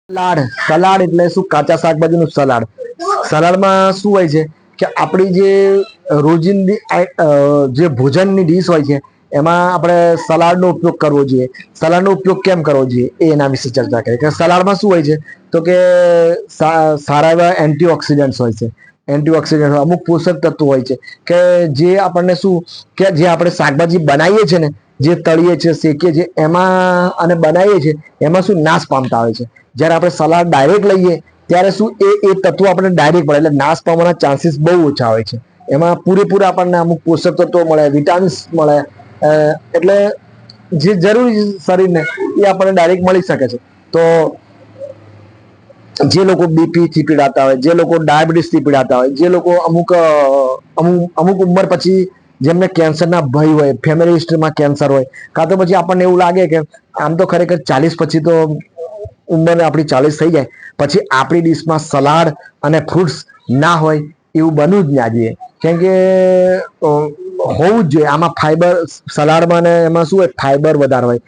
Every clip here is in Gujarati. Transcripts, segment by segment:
સલાડ સલાડ એટલે શું? કાચા શાકભાજીનું સલાડ. સલાડમાં શું હોય છે કે આપણી જે રોજિંદી જે ભોજનની ડીશ હોય છે એમાં આપણે સલાડનો ઉપયોગ કરવો જોઈએ. સલાડનો ઉપયોગ કેમ કરવો જોઈએ એ એના વિશે ચર્ચા કરીએ કે સલાડમાં શું હોય છે તો કે સારા એવા એન્ટીઓક્સિડન્ટ્સ હોય છે. એન્ટીઓક્સિડન્ટ અમુક પોષક તત્વો હોય છે કે જે આપણને શું કે જે આપણે શાકભાજી બનાવીએ છીએ ને, જે તળીએ છીએ, શેકીએ છીએ એમાં અને બનાવીએ છીએ એમાં શું નાશ પામતા હોય છે. જ્યારે આપણે સલાડ ડાયરેક્ટ લઈએ ત્યારે શું એ તત્વો આપણને ડાયરેક્ટ મળે એટલે નાશ પામવાના ચાન્સીસ બહુ ઓછા હોય છે. એમાં પૂરેપૂરા આપણને અમુક પોષક તત્વો મળે, વિટામિન્સ મળે, એટલે જે જરૂરી શરીરને એ આપણને ડાયરેક્ટ મળી શકે છે. તો જે લોકો બીપી થી પીડાતા હોય, જે લોકો ડાયાબિટીસ થી પીડાતા હોય, જે લોકો અમુક અમુક ઉંમર પછી જેમને કેન્સરના ભય હોય, ફેમિલી હિસ્ટ્રીમાં કેન્સર હોય, કાં તો પછી આપણને એવું લાગે કે આમ તો ખરેખર 40 પછી તો ઉંમર આપણી 40 થઈ જાય પછી આપણી ડીશમાં સલાડ અને ફ્રૂટ્સ ના હોય એવું બનવું જ ના જોઈએ. કેમ કે હોવું જ જોઈએ. આમાં ફાઈબર સલાડમાં ને એમાં શું હોય, ફાઈબર વધારે હોય,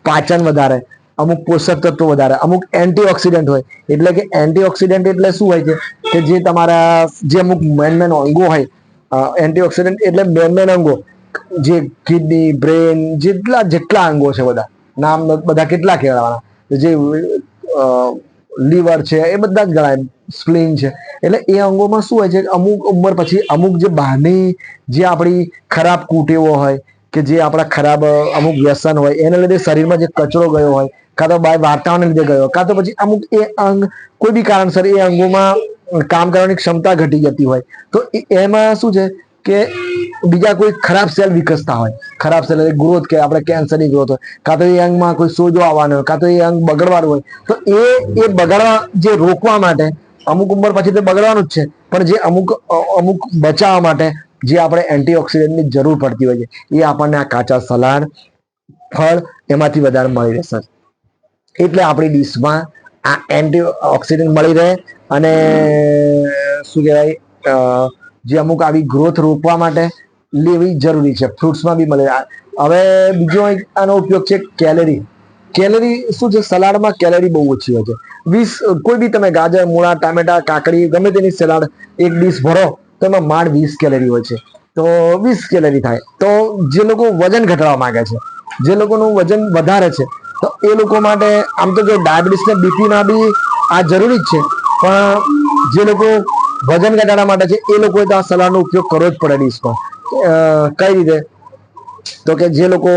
પાચન વધારે, અમુક પોષક તત્વો વધારે, અમુક એન્ટીઓક્સિડન્ટ હોય. એટલે કે એન્ટીઓક્સિડન્ટ એટલે શું હોય છે કે જે તમારા જે અમુક મેન મેન અંગો હોય, એન્ટીઓક્સિડન્ટ એટલે મેન મેન અંગો જે કિડની, બ્રેન, જેટલા અંગો છે બધા નામ બધા કેટલા કહેવાના, જે લીવર છે એ બધા જ ગણાય, સ્પ્લીન છે. એટલે એ અંગોમાં શું હોય છે અમુક ઉંમર પછી અમુક જે બહારની જે આપણી ખરાબ કુટેવો હોય કે જે આપણા ખરાબ અમુક વ્યસન હોય એના લીધે શરીરમાં જે કચરો ગયો હોય, કાં તો વાર્તાઓને લીધે ગયો, કાં તો પછી અમુક એ અંગ કોઈ બી કારણસર એ અંગોમાં કામ કરવાની ક્ષમતા ઘટી જતી હોય તો એમાં શું છે કે બીજા કોઈ ખરાબ સેલ વિકસતા હોય. ખરાબ સેલ ગ્રોથ કે આપણે કેન્સરની ગ્રોથ હોય, કાં તો એ અંગમાં કોઈ સોજો આવવાનો હોય, કાં તો એ અંગ બગડવાનું હોય. તો એ બગાડવા જે રોકવા માટે અમુક ઉંમર પછી તો બગડવાનું જ છે, પણ જે અમુક બચાવવા માટે જે આપણે એન્ટીઓક્સિડન્ટની જરૂર પડતી હોય છે એ આપણને આ કાચા સલાડ, ફળ એમાંથી વધારે મળી રહેશે. એટલે આપણી ડીશમાં આ એન્ટીઓક્સિડન્ટ મળી રહે અને શું કહેવાય, જે અમુક આવી ગ્રોથ રોકવા માટે લેવી જરૂરી છે. ફ્રૂટ્સમાં બી મળે. હવે બીજો આનો ઉપયોગ છે કેલરી. કેલરી શું છે, સલાડમાં કેલરી બહુ ઓછી હોય છે. કોઈ બી તમે ગાજર, મૂળા, ટામેટા, કાકડી ગમે તેની સલાડ એક ડીશ ભરો તો એમાં માંડ 20 કેલરી હોય છે. તો 20 કેલરી થાય. તો જે લોકો વજન ઘટાડવા માંગે છે, જે લોકોનું વજન વધારે છે, તો એ લોકો માટે આમ તો જો ડાયાબિટીસ ને બીપી ના બી આ જરૂરી જ છે, પણ જે લોકો વજન ઘટાડવા માટે છે એ લોકોએ તો આ સલાડનો ઉપયોગ કરવો જ પડે ડીશમાં. કઈ રીતે? તો કે જે લોકો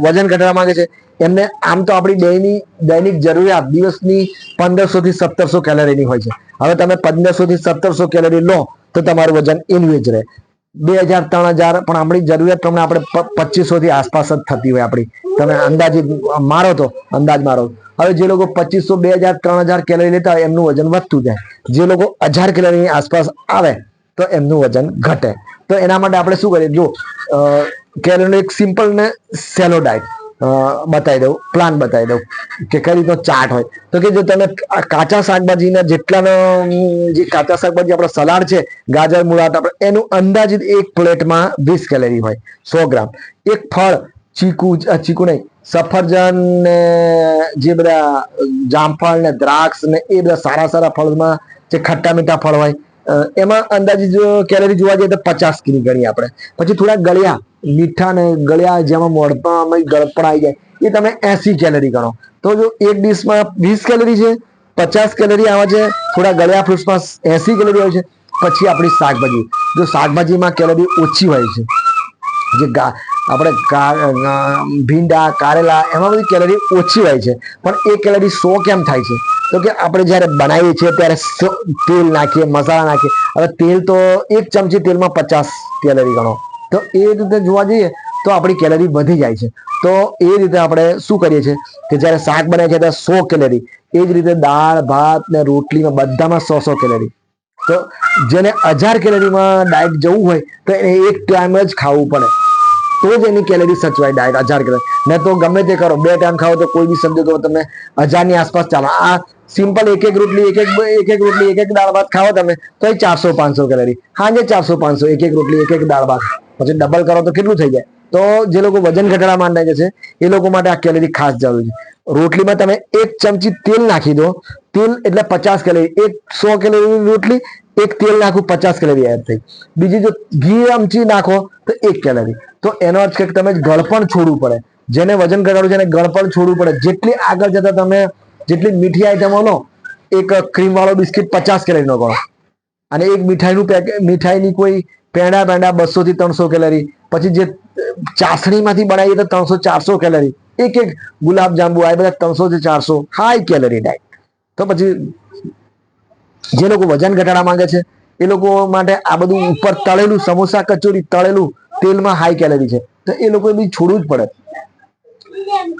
વજન ઘટાડવા માંગે છે એમને આમ તો આપણી દૈનિક જરૂરિયાત દિવસની 1500 થી 1700 કેલરીની હોય છે. હવે તમે 1500 થી 1700 કેલરી લો તો તમારું વજન ઇનવેજ રહે. 2000-3000 પણ આપણી જરૂરિયાત પ્રમાણે આપણે 2500 થી આસપાસ જ થતી હોય આપણી. તમે અંદાજિત મારો તો અંદાજ મારો. હવે જે લોકો 2500, 2000-3000 કેલરી લેતા હોય એમનું વજન વધતું જાય. જે લોકો 1000 કેલરીની આસપાસ આવે તો એમનું વજન ઘટે. તો એના માટે આપણે શું કરીએ, જો કેલરીનો એક સિમ્પલ ને સેલો ડાયટ બતાવી દઉં, પ્લાન બતાવી દઉં કે કઈ રીતનો ચાર્ટ હોય. તો કે જો તમે કાચા શાકભાજીના જેટલાનો જે કાચા શાકભાજી આપણો સલાડ છે, ગાજર, મૂળા, એનું અંદાજિત એક પ્લેટમાં 20 કેલરી હોય, 100 ગ્રામ. એક ફળ ચીકુ નહીં, સફરજન ને જે બધા જામફળ ને દ્રાક્ષ ને એ બધા સારા સારા ફળમાં જે ખટ્ટા મીઠા ફળ હોય એમાં અંદાજિત જો કેલરી જોવા જઈએ તો 50 કિલો ગણીએ આપણે. પછી થોડા ગળ્યા મીઠા ને ગળ્યા જેમાં મોઢમાં ગળપણ આવી જાય એ તમે 80 કેલરી ગણો. તો જો એક ડીશમાં 20 કેલરી છે, 50 કેલરી આવે છે, થોડા ગળ્યા ફ્રૂટ્સમાં 80 કેલરી હોય છે. પછી આપણી શાકભાજી, જો શાકભાજીમાં કેલરી ઓછી હોય છે, જે આપણે ભીંડા, કારેલા એમાં બધી કેલરી ઓછી હોય છે. પણ એ કેલરી 100 કેમ થાય છે? તો કે આપણે જ્યારે બનાવીએ છીએ ત્યારે તેલ નાખીએ, મસાલા નાખીએ. હવે તેલ તો એક ચમચી તેલમાં 50 કેલરી ગણો. તો એ રીતે જોવા જઈએ તો આપણી કેલરી વધી જાય છે. તો એ રીતે આપણે શું કરીએ છીએ કે જ્યારે શાક બનાવીએ છીએ ત્યારે 100 કેલરી, એ જ રીતે દાળ, ભાત ને રોટલીમાં બધામાં 100 કેલરી. તો જેને 1000 કેલરીમાં ડાયટ જવું હોય તો એને એક ટાઈમ જ ખાવું પડે તો જ એની કેલરી સચવાય. ડાયટ 1000 કેલરી ને તો ગમે તે કરો, 2 ટાઈમ ખાઓ તો કોઈ બી સમજો તો તમે 1000 ની આસપાસ ચાલો. આ સિમ્પલ એક રોટલી, એક દાળ ભાત ખાઓ તમે તો 400-500 કેલરી. સાંજે 400-500, એક રોટલી, એક દાળ ભાત. પછી ડબલ કરો તો કેટલું થઈ જાય? તો જે લોકો વજન ઘટાડવા માંગે છે એ લોકો માટે આ કેલરી ખાસ જરૂરી છે. રોટલીમાં તમે 1 ચમચી તેલ નાખી દો, તેલ એટલે 50 કેલરી, 100 કેલરી રોટલી, 1 તેલ નાખું 50 કેલરી એડ થઈ. બીજી જો ઘી ચમચી નાખો તો 1 કેલરી. તો એનો અર્થ કે તમે ગળપણ છોડવું પડે. જેને વજન ઘટાડવું છે એને ગળપણ છોડવું પડે. જેટલી આગળ જતા તમે જેટલી મીઠી આઈટમો લો, એક ક્રીમ વાળો બિસ્કિટ 50 કેલરીનો ગણો, અને એક મીઠાઈની કોઈ પેંડા 200 થી 300 કેલરી, પછી જે ચાસણીમાંથી બનાવીએ તો 300-400 કેલરી, એક ગુલાબ જાંબુ આ બધા 300 થી 400 હાઈ કેલરી ડાયટ. તો પછી જે લોકો વજન ઘટાડવા માંગે છે એ લોકો માટે આ બધું ઉપર તળેલું સમોસા કચોરી તળેલું તેલમાં હાઈ કેલરી છે, તો એ લોકો બી છોડવું જ પડે.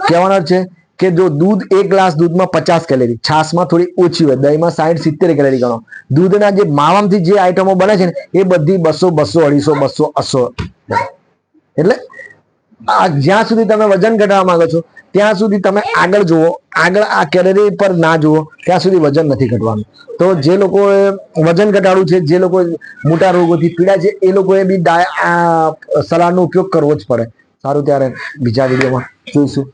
કહેવાનો છે કે જો દૂધ, 1 ગ્લાસ દૂધમાં 50 કેલરી, છાશમાં થોડી ઓછી હોય, દહીંમાં 60-70 કેલરી ગણો. દૂધના જે માવામાંથી જે આઈટમો બને છે ને એ બધી 200, 200, 250, 280. એટલે જ્યાં સુધી તમે વજન ઘટાડવા માંગો છો ત્યાં સુધી તમે આગળ જુઓ, આગળ આ કેલરી પર ના જુઓ ત્યાં સુધી વજન નથી ઘટવાનું. તો જે લોકોએ વજન ઘટાડવું છે, જે લોકો મોટા રોગોથી પીડાય છે, એ લોકોએ બી આ સલાડનો ઉપયોગ કરવો જ પડે. સારું, ત્યારે બીજા વિડીયોમાં જોઈશું.